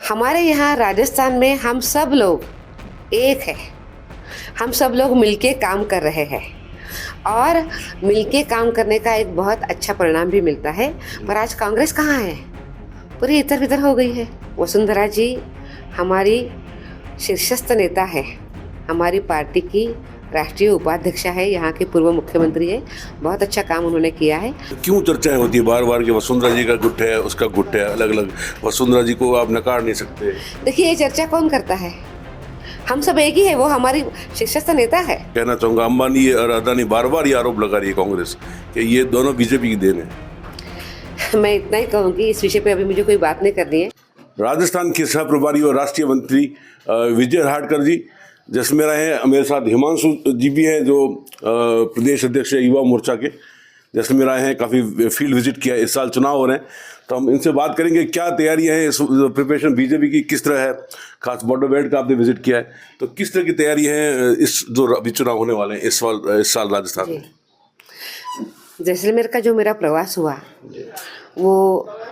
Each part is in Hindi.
हमारे यहाँ राजस्थान में हम सब लोग एक है। हम सब लोग मिलके काम कर रहे हैं और मिलके काम करने का एक बहुत अच्छा परिणाम भी मिलता है। पर आज कांग्रेस कहाँ है? पूरी इधर बिधर हो गई है। वसुंधरा जी हमारी शीर्षस्थ नेता है, हमारी पार्टी की राष्ट्रीय उपाध्यक्षा है, यहाँ के पूर्व मुख्यमंत्री है। बहुत अच्छा काम उन्होंने किया है। क्यों चर्चाएं होती है बार बार कि वसुंधरा जी का गुट है, उसका गुट है, अलग अलग। वसुंधरा जी को आप नकार नहीं सकते। देखिए, ये चर्चा कौन करता है? हम सब एक ही है, वो हमारी शीर्षस्थ नेता है। कहना चाहूंगा, अंबानी और अदानी बार बार ये आरोप लगा रही है कांग्रेस कि ये दोनों बीजेपी की देन है। मैं इतना ही कहूँगी, इस विषय पे अभी मुझे कोई बात नहीं करनी है। राजस्थान के सह प्रभारी और राष्ट्रीय मंत्री विजय हाटकर जी जिसमें रहे हैं, मेरे साथ हिमांशु जी भी हैं जो प्रदेश अध्यक्ष है युवा मोर्चा के, जैसलमेर आए हैं, काफ़ी फील्ड विजिट किया। इस साल चुनाव हो रहे हैं तो हम इनसे बात करेंगे क्या तैयारियां हैं, प्रिपरेशन बीजेपी की किस तरह है। खास बॉर्डर बेल्ट का आपने विजिट किया है, तो किस तरह की तैयारी है इस जो अभी चुनाव होने वाले हैं इस साल राजस्थान में। जैसलमेर का जो मेरा प्रवास हुआ वो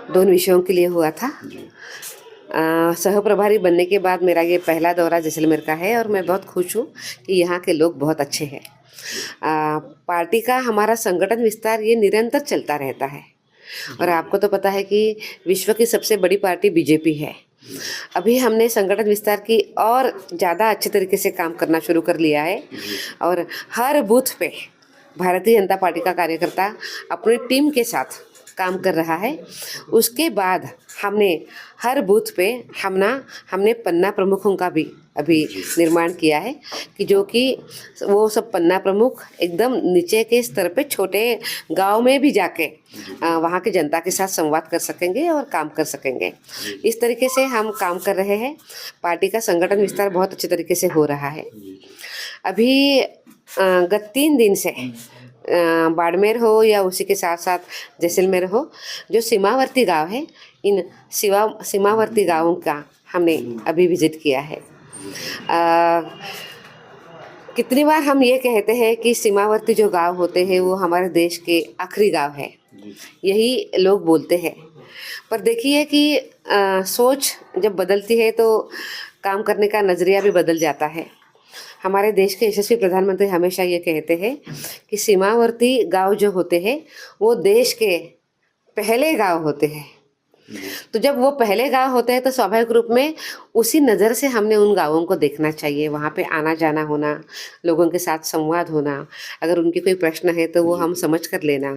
दोनों विषयों के लिए हुआ था। सह प्रभारी बनने के बाद मेरा ये पहला दौरा जैसलमेर का है और मैं बहुत खुश हूँ कि यहाँ के लोग बहुत अच्छे हैं। पार्टी का हमारा संगठन विस्तार ये निरंतर चलता रहता है और आपको तो पता है कि विश्व की सबसे बड़ी पार्टी बीजेपी है। अभी हमने संगठन विस्तार की और ज़्यादा अच्छे तरीके से काम करना शुरू कर लिया है और हर बूथ पे भारतीय जनता पार्टी का कार्यकर्ता अपनी टीम के साथ काम कर रहा है। उसके बाद हमने हर बूथ पे हमने पन्ना प्रमुखों का भी अभी निर्माण किया है कि जो कि वो सब पन्ना प्रमुख एकदम नीचे के स्तर पे छोटे गांव में भी जाके वहाँ की जनता के साथ संवाद कर सकेंगे और काम कर सकेंगे। इस तरीके से हम काम कर रहे हैं। पार्टी का संगठन विस्तार बहुत अच्छे तरीके से हो रहा है। अभी गत 3 दिन से बाड़मेर हो या उसी के साथ साथ जैसलमेर हो, जो सीमावर्ती गांव है, इन सीमावर्ती गांवों का हमने अभी विजिट किया है। कितनी बार हम ये कहते हैं कि सीमावर्ती जो गांव होते हैं वो हमारे देश के आखिरी गांव है, यही लोग बोलते हैं। पर देखिए कि सोच जब बदलती है तो काम करने का नज़रिया भी बदल जाता है। हमारे देश के यशस्वी प्रधानमंत्री हमेशा ये कहते हैं कि सीमावर्ती गांव जो होते हैं वो देश के पहले गांव होते हैं। तो जब वो पहले गांव होते हैं तो स्वाभाविक रूप में उसी नज़र से हमने उन गांवों को देखना चाहिए। वहाँ पे आना जाना होना, लोगों के साथ संवाद होना, अगर उनके कोई प्रश्न है तो वो हम समझ कर लेना।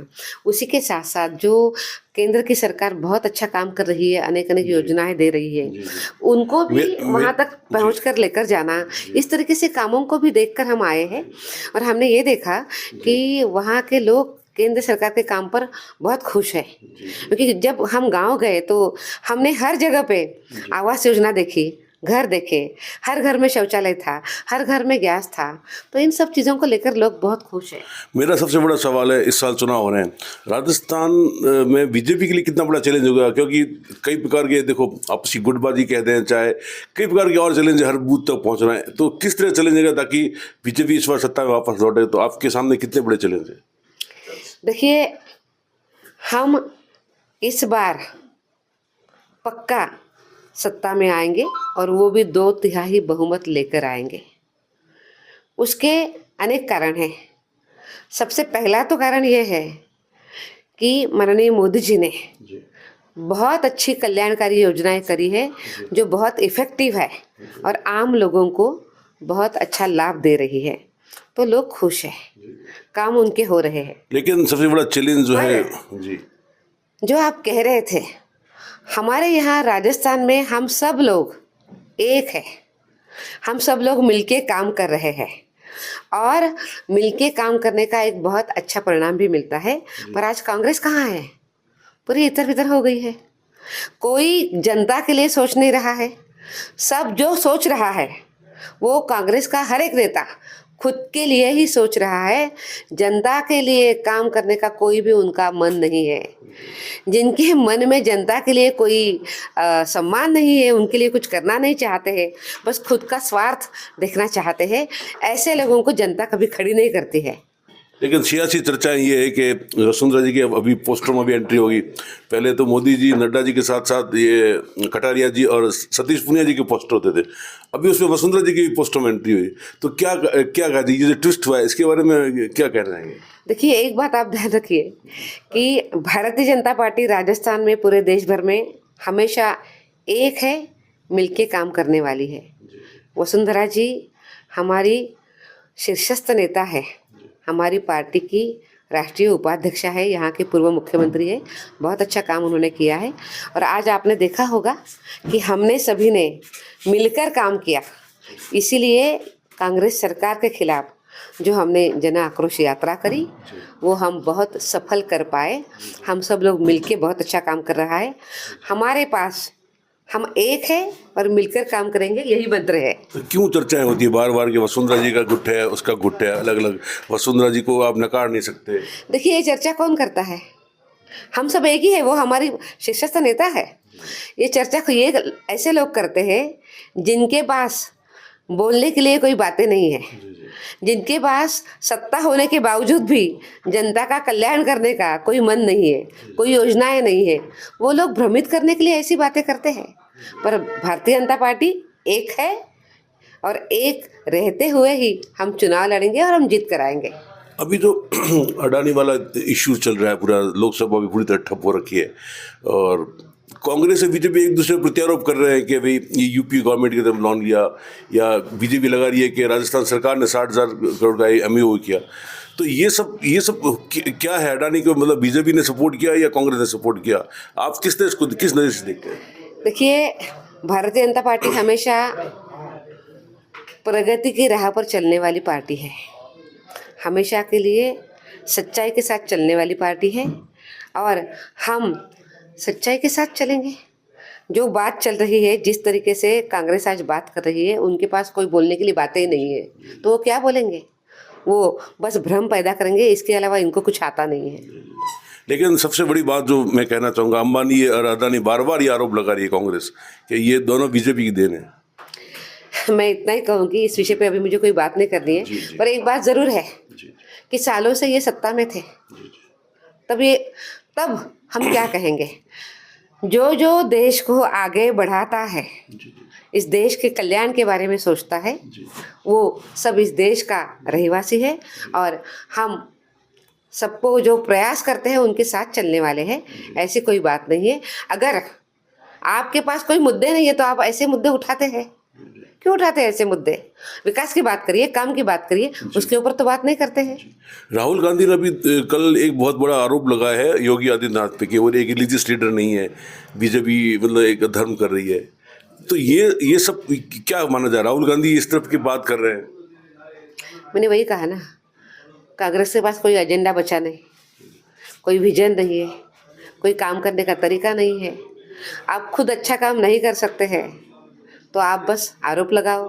उसी के साथ साथ जो केंद्र की सरकार बहुत अच्छा काम कर रही है, अनेक अनेक योजनाएं दे रही है, उनको भी वहाँ तक पहुँच कर लेकर जाना। इस तरीके से कामों को भी देखकर हम आए हैं और हमने ये देखा कि वहाँ के लोग केंद्र सरकार के काम पर बहुत खुश है। क्योंकि जब हम गांव गए तो हमने हर जगह पे आवास योजना देखी, घर देखे, हर घर में शौचालय था, हर घर में गैस था। तो इन सब चीज़ों को लेकर लोग बहुत खुश हैं। मेरा सबसे बड़ा सवाल है, इस साल चुनाव हो रहे हैं राजस्थान में, बीजेपी के लिए कितना बड़ा चैलेंज होगा? क्योंकि कई प्रकार के, देखो, आपसी गुटबाजी कहते हैं, चाहे कई प्रकार के और चैलेंज हर बूथ तक पहुंचना है। तो किस तरह चैलेंज है ताकि बीजेपी इस बार सत्ता में वापस लौटे? तो आपके सामने कितने बड़े चैलेंज है? देखिए, हम इस बार पक्का सत्ता में आएंगे और वो भी 2/3 बहुमत लेकर आएंगे। उसके अनेक कारण हैं। सबसे पहला तो कारण ये है कि माननीय मोदी जी ने बहुत अच्छी कल्याणकारी योजनाएं करी है जो बहुत इफ़ेक्टिव है और आम लोगों को बहुत अच्छा लाभ दे रही है। तो लोग खुश हैं, काम उनके हो रहे हैं। लेकिन सबसे बड़ा चैलेंज जो है जी, जो आप कह रहे थे, हमारे यहाँ राजस्थान में हम सब लोग एक है। हम सब लोग मिलके काम कर रहे हैं और मिलके काम करने का एक बहुत अच्छा परिणाम भी मिलता है। पर आज कांग्रेस कहाँ है? पूरी इधर बिधर हो गई है। कोई जनता के लिए सोच नहीं रहा है। सब जो सोच रहा है वो कांग्रेस का हर एक नेता खुद के लिए ही सोच रहा है। जनता के लिए काम करने का कोई भी उनका मन नहीं है। जिनके मन में जनता के लिए कोई सम्मान नहीं है, उनके लिए कुछ करना नहीं चाहते हैं, बस खुद का स्वार्थ देखना चाहते हैं, ऐसे लोगों को जनता कभी खड़ी नहीं करती है। लेकिन सियासी चर्चाएं ये है कि वसुंधरा जी के अभी पोस्टर में भी एंट्री होगी। पहले तो मोदी जी नड्डा जी के साथ साथ ये कटारिया जी और सतीश पूनिया जी के पोस्टर होते थे, अभी उसमें वसुंधरा जी की पोस्टर में एंट्री हुई। तो क्या क्या कहा जी, ये जो ट्विस्ट हुआ है इसके बारे में क्या कह रहे हैं? देखिए, एक बात आप ध्यान रखिए कि भारतीय जनता पार्टी राजस्थान में पूरे देश भर में हमेशा एक है, मिलके काम करने वाली है। वसुंधरा जी हमारी शीर्षस्थ नेता है, हमारी पार्टी की राष्ट्रीय उपाध्यक्षा है, यहाँ के पूर्व मुख्यमंत्री है। बहुत अच्छा काम उन्होंने किया है और आज आपने देखा होगा कि हमने सभी ने मिलकर काम किया, इसीलिए कांग्रेस सरकार के खिलाफ जो हमने जन आक्रोश यात्रा करी वो हम बहुत सफल कर पाए। हम सब लोग मिलके बहुत अच्छा काम कर रहा है। हमारे पास हम एक है और मिलकर काम करेंगे, यही मंत्र है। तो क्यों चर्चाएं होती है बार बार कि वसुंधरा जी का गुट है, उसका गुट है, अलग अलग, वसुंधरा जी को आप नकार नहीं सकते? देखिए, ये चर्चा कौन करता है? हम सब एक ही है, वो हमारी शीर्षस्थ नेता है। ये चर्चा ये ऐसे लोग करते हैं जिनके पास बोलने के लिए कोई बातें नहीं है, जिनके पास सत्ता होने के बावजूद भी जनता का कल्याण करने का कोई मन नहीं है, कोई योजनाएं नहीं है। वो लोग भ्रमित करने के लिए ऐसी बातें करते हैं। पर भारतीय जनता पार्टी एक है और एक रहते हुए ही हम चुनाव लड़ेंगे और हम जीत कर आएंगे। अभी जो अडानी वाला इश्यू चल रहा है, पूरा लोकसभा भी पूरी तरह ठप हो रखी है और कांग्रेस और बीजेपी एक दूसरे पर प्रत्यारोप कर रहे हैं कि भाई ये यूपी गवर्नमेंट की तरफ लोन लिया, या बीजेपी लगा रही है कि राजस्थान सरकार ने 60,000 करोड़ का MOU किया। तो ये सब क्या है? अडानी को मतलब बीजेपी ने सपोर्ट किया या कांग्रेस ने सपोर्ट किया? आप किस नज़र से देखते हैं? देखिए, भारतीय जनता पार्टी हमेशा प्रगति की राह पर चलने वाली पार्टी है, हमेशा के लिए सच्चाई के साथ चलने वाली पार्टी है और हम सच्चाई के साथ चलेंगे। जो बात चल रही है, जिस तरीके से कांग्रेस आज बात कर रही है, उनके पास कोई बोलने के लिए बातें ही नहीं है, तो वो क्या बोलेंगे? वो बस भ्रम पैदा करेंगे, इसके अलावा इनको कुछ आता नहीं है। लेकिन सबसे बड़ी बात जो मैं कहना चाहूँगा, अंबानी और अडानी बार बार ये आरोप लगा रही है कांग्रेस कि ये दोनों बीजेपी की देन है। मैं इतना ही कहूँगी, इस विषय पे अभी मुझे कोई बात नहीं करनी है। पर एक बात ज़रूर है कि सालों से ये सत्ता में थे, तब हम क्या कहेंगे? जो देश को आगे बढ़ाता है, इस देश के कल्याण के बारे में सोचता है, वो सब इस देश का रहवासी है और हम सबको जो प्रयास करते हैं उनके साथ चलने वाले हैं। ऐसी कोई बात नहीं है। अगर आपके पास कोई मुद्दे नहीं है तो आप ऐसे मुद्दे उठाते हैं क्यों? उठाते हैं ऐसे मुद्दे? विकास की बात करिए, काम की बात करिए, उसके ऊपर तो बात नहीं करते हैं। राहुल गांधी ने भी कल एक बहुत बड़ा आरोप लगाया है योगी आदित्यनाथ पे कि वो एक रिलीजियस लीडर नहीं है, बीजेपी मतलब एक धर्म कर रही है। तो ये सब क्या माना जाए? राहुल गांधी इस तरफ की बात कर रहे हैं। मैंने वही कहा ना, कांग्रेस के पास कोई एजेंडा बचा नहीं, कोई विजन नहीं है, कोई काम करने का तरीका नहीं है। आप खुद अच्छा काम नहीं कर सकते हैं तो आप बस आरोप लगाओ।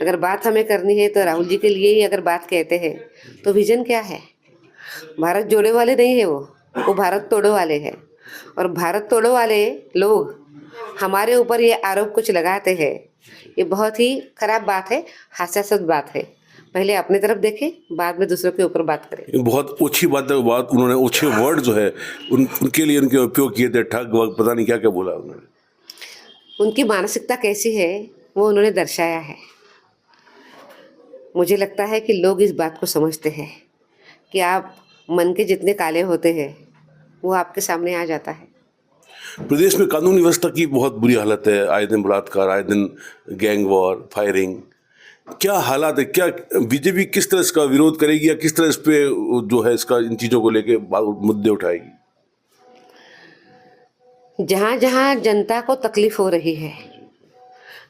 अगर बात हमें करनी है तो राहुल जी के लिए ही अगर बात कहते हैं तो विजन क्या है? भारत जोड़े वाले नहीं है, वो भारत तोड़ो वाले हैं। और भारत तोड़ो वाले लोग हमारे ऊपर ये आरोप कुछ लगाते हैं, ये बहुत ही खराब बात है, हास्यास्पद बात है। पहले अपने तरफ देखें, बाद में दूसरों के ऊपर बात करें। बहुत ओछी बात उन्होंने ओछे वर्ड जो है उनके लिए उनके उपयोग किए थे, ठग वग पता नहीं क्या क्या बोला उन्होंने। उनकी मानसिकता कैसी है वो उन्होंने दर्शाया है। मुझे लगता है कि लोग इस बात को समझते हैं कि आप मन के जितने काले होते हैं वो आपके सामने आ जाता है। प्रदेश में कानून व्यवस्था की बहुत बुरी हालत है, आए दिन बलात्कार, आए दिन गैंग वॉर, फायरिंग, क्या हालात है? क्या बीजेपी किस तरह इसका विरोध करेगी या किस तरह इस पे जो है इसका इन चीज़ों को लेके मुद्दे उठाएगी? जहाँ जहाँ जनता को तकलीफ हो रही है,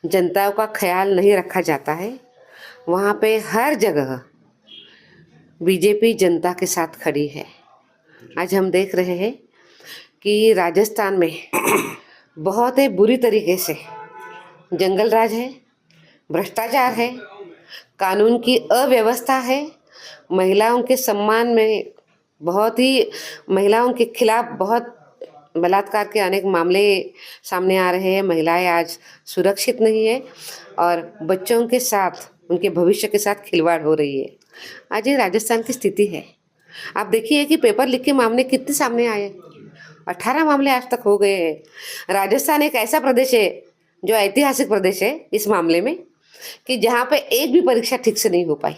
जनता का ख्याल नहीं रखा जाता है, वहाँ पे हर जगह बीजेपी जनता के साथ खड़ी है। आज हम देख रहे हैं कि राजस्थान में बहुत ही बुरी तरीके से जंगल राज है, भ्रष्टाचार है, कानून की अव्यवस्था है, महिलाओं के सम्मान में बहुत ही, महिलाओं के खिलाफ बहुत बलात्कार के अनेक मामले सामने आ रहे हैं। महिलाएं आज सुरक्षित नहीं है और बच्चों के साथ, उनके भविष्य के साथ खिलवाड़ हो रही है। आज ये राजस्थान की स्थिति है। आप देखिए कि पेपर लीक के मामले कितने सामने आए, 18 मामले आज तक हो गए हैं। राजस्थान एक ऐसा प्रदेश है जो ऐतिहासिक प्रदेश है इस मामले में, कि जहाँ पे एक भी परीक्षा ठीक से नहीं हो पाई,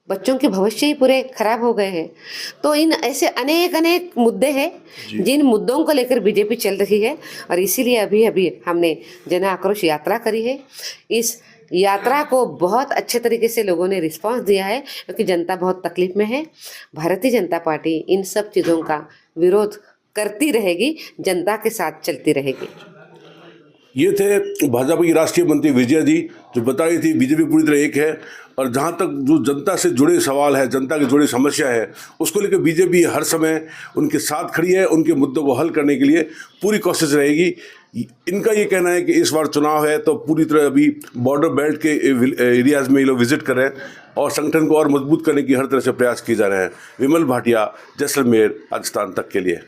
बच्चों के भविष्य ही पूरे खराब हो गए हैं। तो इन ऐसे अनेक अनेक मुद्दे हैं जिन मुद्दों को लेकर बीजेपी चल रही है, और इसीलिए अभी अभी हमने जन आक्रोश यात्रा करी है। इस यात्रा को बहुत अच्छे तरीके से लोगों ने रिस्पांस दिया है, क्योंकि जनता बहुत तकलीफ में है। भारतीय जनता पार्टी इन सब चीज़ों का विरोध करती रहेगी, जनता के साथ चलती रहेगी। ये थे भाजपा की राष्ट्रीय मंत्री विजया जी, जो बता रही थी बीजेपी पूरी तरह एक है, और जहाँ तक जो जनता से जुड़े सवाल है, जनता के जुड़े समस्या है, उसको लेकर बीजेपी हर समय उनके साथ खड़ी है। उनके मुद्दों को हल करने के लिए पूरी कोशिश रहेगी। इनका ये कहना है कि इस बार चुनाव है तो पूरी तरह अभी बॉर्डर बेल्ट के एरियाज में ये लोग विजिट कर रहे हैं और संगठन को और मजबूत करने की हर तरह से प्रयास किए जा रहे हैं। विमल भाटिया, जैसलमेर, राजस्थान तक के लिए।